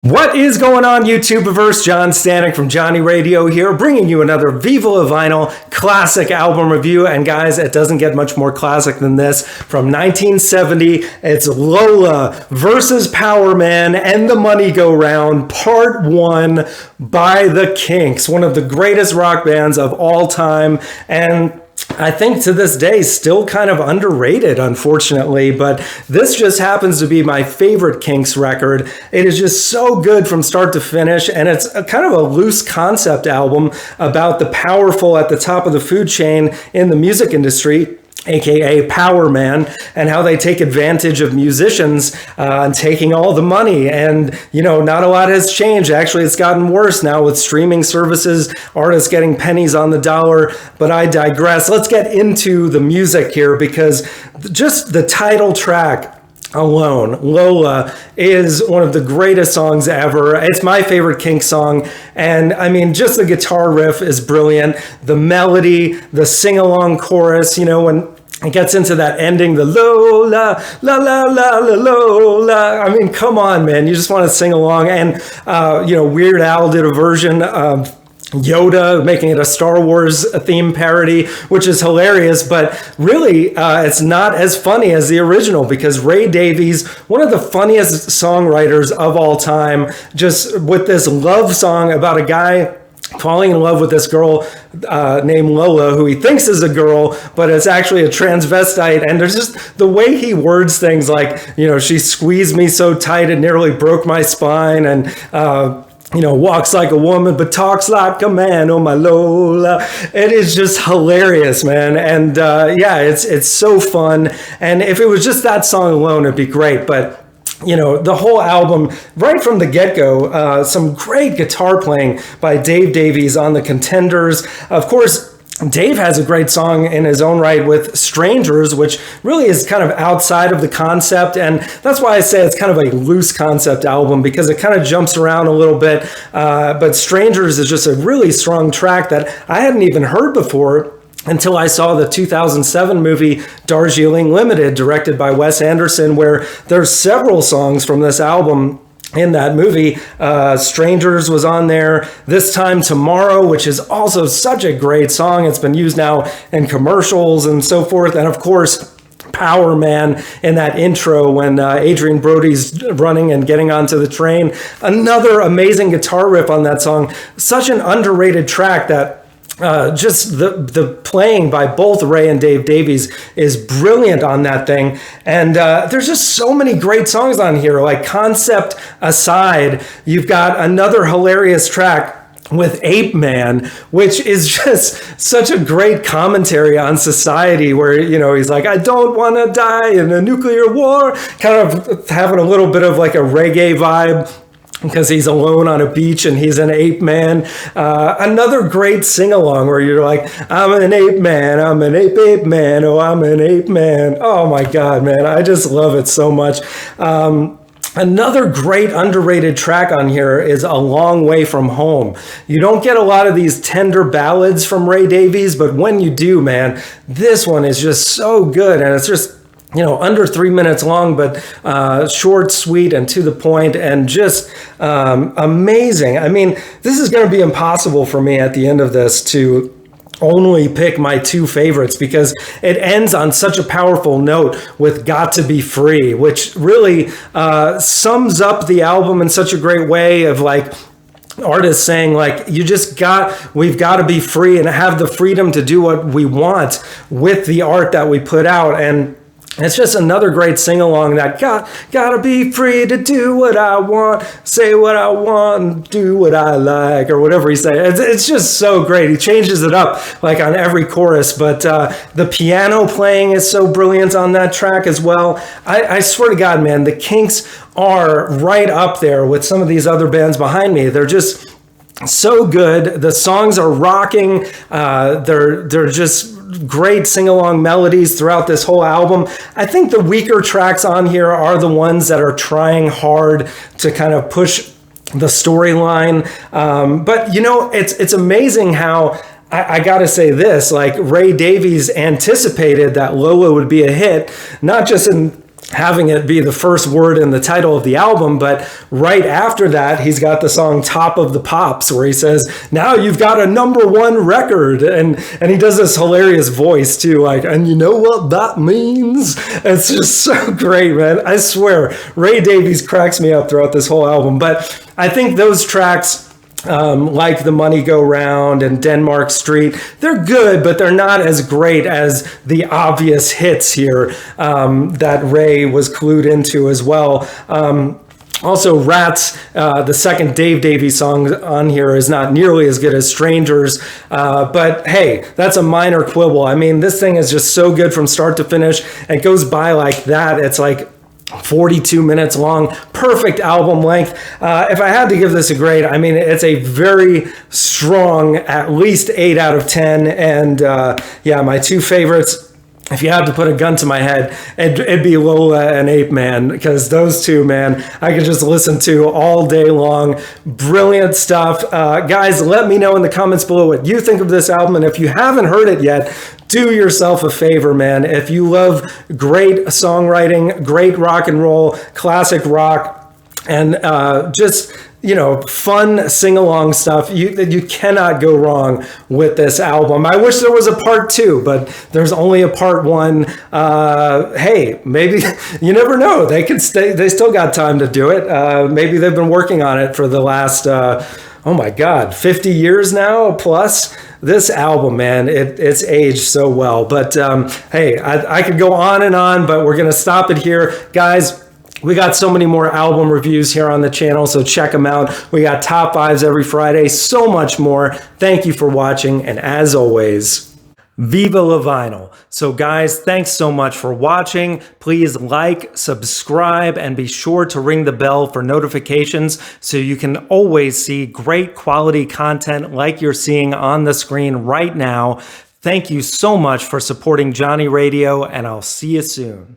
What is going on, YouTubeverse? John Stanek from Johnny Radio here, bringing you another Viva La Vinyl Classic album review. And guys, it doesn't get much more classic than this. From 1970, it's Lola versus Powerman and the Moneygoround, Part 1 by the Kinks, one of the greatest rock bands of all time. And I think to this day, still kind of underrated, unfortunately, but this just happens to be my favorite Kinks record. It is just so good from start to finish, and it's a kind of a loose concept album about the powerful at the top of the food chain in the music industry, aka Powerman, and how they take advantage of musicians and taking all the money. And, you know, not a lot has changed. Actually, it's gotten worse now with streaming services, artists getting pennies on the dollar. But I digress. Let's get into the music here, because just the title track alone, Lola, is one of the greatest songs ever. It's my favorite Kinks song. And I mean, just the guitar riff is brilliant. The melody, the sing-along chorus, you know, when it gets into that ending, the Lola, la la la la Lola. I mean, come on, man. You just want to sing along. And, you know, Weird Al did a version of Yoda, making it a Star Wars theme parody, which is hilarious, but really it's not as funny as the original, because Ray Davies, one of the funniest songwriters of all time, just with this love song about a guy falling in love with this girl named Lola, who he thinks is a girl, but it's actually a transvestite. And there's just the way he words things like, you know, she squeezed me so tight it nearly broke my spine, and you know, walks like a woman, but talks like a man. Oh, my Lola. It is just hilarious, man. And yeah, it's so fun. And if it was just that song alone, it'd be great. But, you know, the whole album, right from the get-go, some great guitar playing by Dave Davies on the Contenders. Of course, Dave has a great song in his own right with Strangers, which really is kind of outside of the concept. And that's why I say it's kind of a loose concept album, because it kind of jumps around a little bit. But Strangers is just a really strong track that I hadn't even heard before until I saw the 2007 movie Darjeeling Limited, directed by Wes Anderson, where there's several songs from this album in that movie. Strangers was on there. This Time Tomorrow, which is also such a great song. It's been used now in commercials and so forth. And of course, Powerman in that intro when Adrian Brody's running and getting onto the train. Another amazing guitar riff on that song. Such an underrated track that just the playing by both Ray and Dave Davies is brilliant on that thing. And there's just so many great songs on here. Like, concept aside, you've got another hilarious track with Apeman, which is just such a great commentary on society, where, you know, he's like, I don't want to die in a nuclear war, kind of having a little bit of like a reggae vibe, because he's alone on a beach and he's an ape man. Another great sing-along where you're like, I'm an ape man, I'm an ape man, oh, I'm an ape man. Oh my God, man, I just love it so much. Another great underrated track on here is A Long Way From Home. You don't get a lot of these tender ballads from Ray Davies, but when you do, man, this one is just so good. And it's just, you know, under 3 minutes long, but short, sweet, and to the point, and just amazing. I mean, this is going to be impossible for me at the end of this to only pick my two favorites, because it ends on such a powerful note with Got to Be Free, which really sums up the album in such a great way, of like, artists saying like, we've got to be free and have the freedom to do what we want with the art that we put out. And it's just another great sing-along, that gotta be free to do what I want, say what I want, do what I like, or whatever he said. It's just so great. He changes it up like on every chorus, but the piano playing is so brilliant on that track as well. I swear to God, man, the Kinks are right up there with some of these other bands behind me. They're just so good. The songs are rocking. They're just great sing-along melodies throughout this whole album. I think the weaker tracks on here are the ones that are trying hard to kind of push the storyline. But, you know, it's amazing how, I gotta say this, like, Ray Davies anticipated that Lola would be a hit, not just in having it be the first word in the title of the album. But right after that, he's got the song Top of the Pops, where he says, now you've got a #1 record. And he does this hilarious voice too, like, and you know what that means? It's just so great, man. I swear, Ray Davies cracks me up throughout this whole album. But I think those tracks, like the Moneygoround and Denmark Street, they're good, but they're not as great as the obvious hits here that Ray was clued into as well. Also, Rats, the second Dave Davies song on here, is not nearly as good as Strangers. But hey, that's a minor quibble. I mean, this thing is just so good from start to finish. It goes by like that. It's like 42 minutes long, perfect album length. If I had to give this a grade, I mean, it's a very strong, at least 8 out of 10. And yeah, my two favorites, if you had to put a gun to my head, it'd be Lola and Apeman, because those two, man, I could just listen to all day long. Brilliant stuff. Guys, let me know in the comments below what you think of this album. And if you haven't heard it yet, do yourself a favor, man. If you love great songwriting, great rock and roll, classic rock, and just, you know, fun sing-along stuff, you cannot go wrong with this album. I wish there was a part 2, but there's only a part 1. Hey, maybe, you never know. They still got time to do it. Maybe they've been working on it for the last, oh my God, 50 years now plus. This album, man, it's aged so well. But hey, I could go on and on, but we're going to stop it here. Guys, we got so many more album reviews here on the channel, so check them out. We got top 5s every Friday, so much more. Thank you for watching, and as always, Viva La Vinyl. So guys, thanks so much for watching. Please like, subscribe, and be sure to ring the bell for notifications so you can always see great quality content like you're seeing on the screen right now. Thank you so much for supporting Johnny Radio, and I'll see you soon.